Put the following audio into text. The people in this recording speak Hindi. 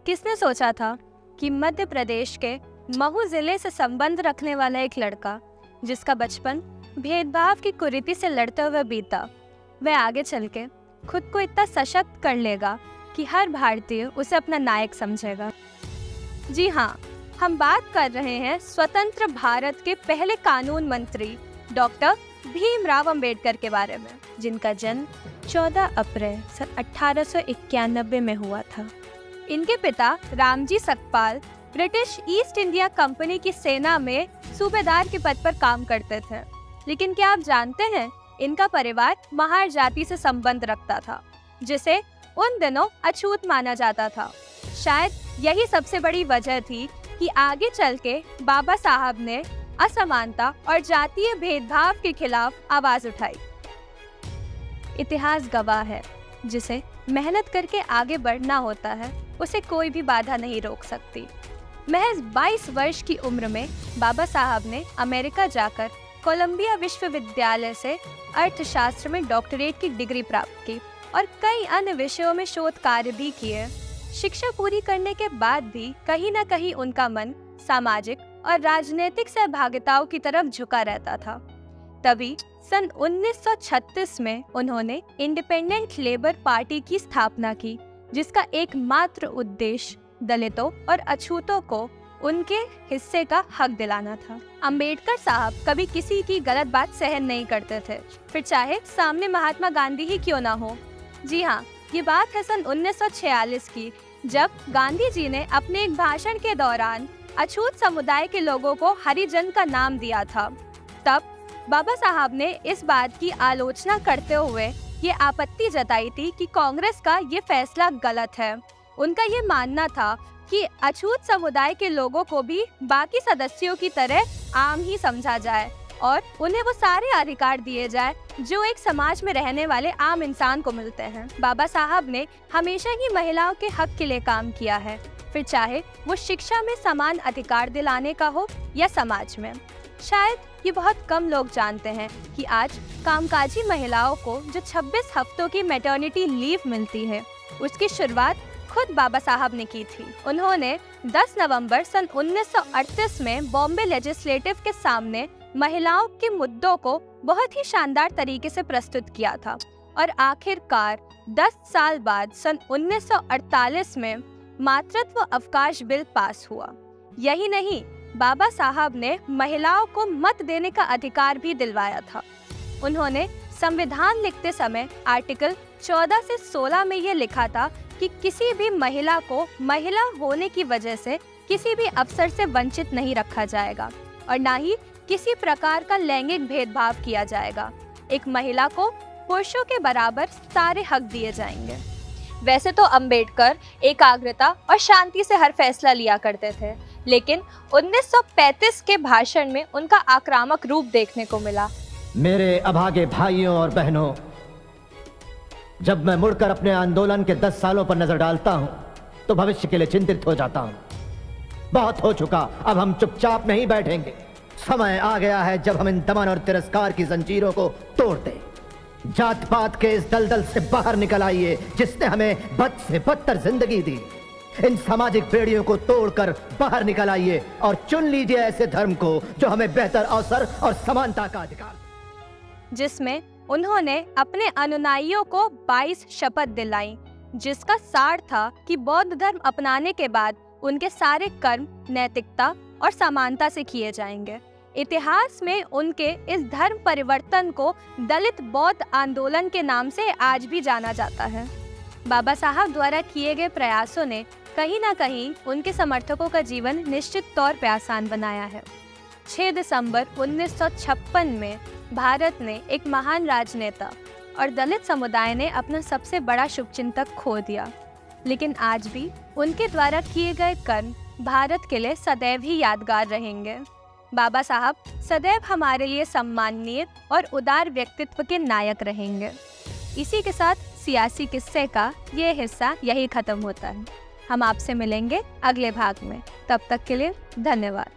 किसने सोचा था कि मध्य प्रदेश के महू जिले से संबंध रखने वाला एक लड़का, जिसका बचपन भेदभाव की कुरीति से लड़ते हुए बीता, वह आगे चल के खुद को इतना सशक्त कर लेगा कि हर भारतीय उसे अपना नायक समझेगा। जी हाँ, हम बात कर रहे हैं स्वतंत्र भारत के पहले कानून मंत्री डॉक्टर भीमराव अंबेडकर के बारे में, जिनका जन्म 14 अप्रैल सन 1891 में हुआ था। इनके पिता Ramji Sakpal British east India company की सेना में सूबेदार के पद पर काम करते थे। लेकिन क्या आप जानते हैं, इनका परिवार महार जाति से संबंध रखता था, जिसे उन दिनों अछूत माना जाता था। शायद यही सबसे बड़ी वजह थी कि आगे चल के बाबा साहब ने असमानता और जातीय भेदभाव के खिलाफ आवाज उठाई। इतिहास गवाह है, जिसे मेहनत करके आगे बढ़ना होता है, उसे कोई भी बाधा नहीं रोक सकती। महज 22 वर्ष की उम्र में बाबा साहब ने अमेरिका जाकर कोलंबिया विश्वविद्यालय से अर्थशास्त्र में डॉक्टरेट की डिग्री प्राप्त की और कई अन्य विषयों में शोध कार्य भी किए। शिक्षा पूरी करने के बाद भी कहीं न कहीं उनका मन सामाजिक और राजनीतिक सहभागिताओं की तरफ झुका रहता था। तभी सन 1936 में उन्होंने इंडिपेंडेंट लेबर पार्टी की स्थापना की, जिसका एकमात्र उद्देश्य दलितों और अछूतों को उनके हिस्से का हक दिलाना था। अंबेडकर साहब कभी किसी की गलत बात सहन नहीं करते थे, फिर चाहे सामने महात्मा गांधी ही क्यों ना हो। जी हाँ, ये बात है सन 1946 की, जब गांधी जी ने अपने एक भाषण के दौरान अछूत समुदाय के लोगों को हरिजन का नाम दिया था। तब बाबा साहब ने इस बात की आलोचना करते हुए ये आपत्ति जताई थी कि कांग्रेस का ये फैसला गलत है। उनका ये मानना था कि अछूत समुदाय के लोगों को भी बाकी सदस्यों की तरह आम ही समझा जाए और उन्हें वो सारे अधिकार दिए जाए जो एक समाज में रहने वाले आम इंसान को मिलते हैं। बाबा साहब ने हमेशा ही महिलाओं के हक के लिए काम किया है, फिर चाहे वो शिक्षा में समान अधिकार दिलाने का हो या समाज में। शायद ये बहुत कम लोग जानते हैं कि आज कामकाजी महिलाओं को जो 26 हफ्तों की मैटरनिटी लीव मिलती है, उसकी शुरुआत खुद बाबा साहब ने की थी। उन्होंने 10 नवंबर सन 1938 में बॉम्बे लेजिस्लेटिव के सामने महिलाओं के मुद्दों को बहुत ही शानदार तरीके से प्रस्तुत किया था और आखिरकार 10 साल बाद सन 1948 में मातृत्व अवकाश बिल पास हुआ। यही नहीं, बाबा साहब ने महिलाओं को मत देने का अधिकार भी दिलवाया था। उन्होंने संविधान लिखते समय आर्टिकल 14 से 16 में ये लिखा था कि किसी भी महिला को महिला होने की वजह से किसी भी अवसर से वंचित नहीं रखा जाएगा और ना ही किसी प्रकार का लैंगिक भेदभाव किया जाएगा। एक महिला को पुरुषों के बराबर सारे हक दिए जाएंगे। वैसे तो अंबेडकर एकाग्रता और शांति से हर फैसला लिया करते थे, लेकिन 1935 के भाषण में उनका आक्रामक रूप देखने को मिला। मेरे अभागे भाइयों और बहनों, जब मैं मुड़कर अपने आंदोलन के 10 सालों पर नजर डालता हूं तो भविष्य के लिए चिंतित हो जाता हूं। बहुत हो चुका, अब हम चुपचाप नहीं बैठेंगे। समय आ गया है जब हम इन दमन और तिरस्कार की जंजीरों को तोड़ दें। जात पात के इस दलदल से बाहर निकल आइए जिसने हमें बद से बदतर जिंदगी दी। इन सामाजिक बेड़ियों को तोड़कर बाहर निकल आइए और चुन लीजिए ऐसे धर्म को जो हमें बेहतर अवसर और समानता का अधिकार, जिसमें उन्होंने अपने अनुयायियों को 22 शपथ दिलाई, जिसका सार था कि बौद्ध धर्म अपनाने के बाद उनके सारे कर्म नैतिकता और समानता से किए जाएंगे। इतिहास में उनके इस धर्म परिवर्तन को दलित बौद्ध आंदोलन के नाम से आज भी जाना जाता है। बाबा साहब द्वारा किए गए प्रयासों ने कहीं ना कहीं उनके समर्थकों का जीवन निश्चित तौर पर आसान बनाया है। 6 दिसंबर 1956 में भारत ने एक महान राजनेता और दलित समुदाय ने अपना सबसे बड़ा शुभचिंतक खो दिया, लेकिन आज भी उनके द्वारा किए गए कर्म भारत के लिए सदैव ही यादगार रहेंगे। बाबा साहब सदैव हमारे लिए सम्माननीय और उदार व्यक्तित्व के नायक रहेंगे। इसी के साथ सियासी किस्से का ये हिस्सा यही खत्म होता है। हम आपसे मिलेंगे अगले भाग में, तब तक के लिए धन्यवाद।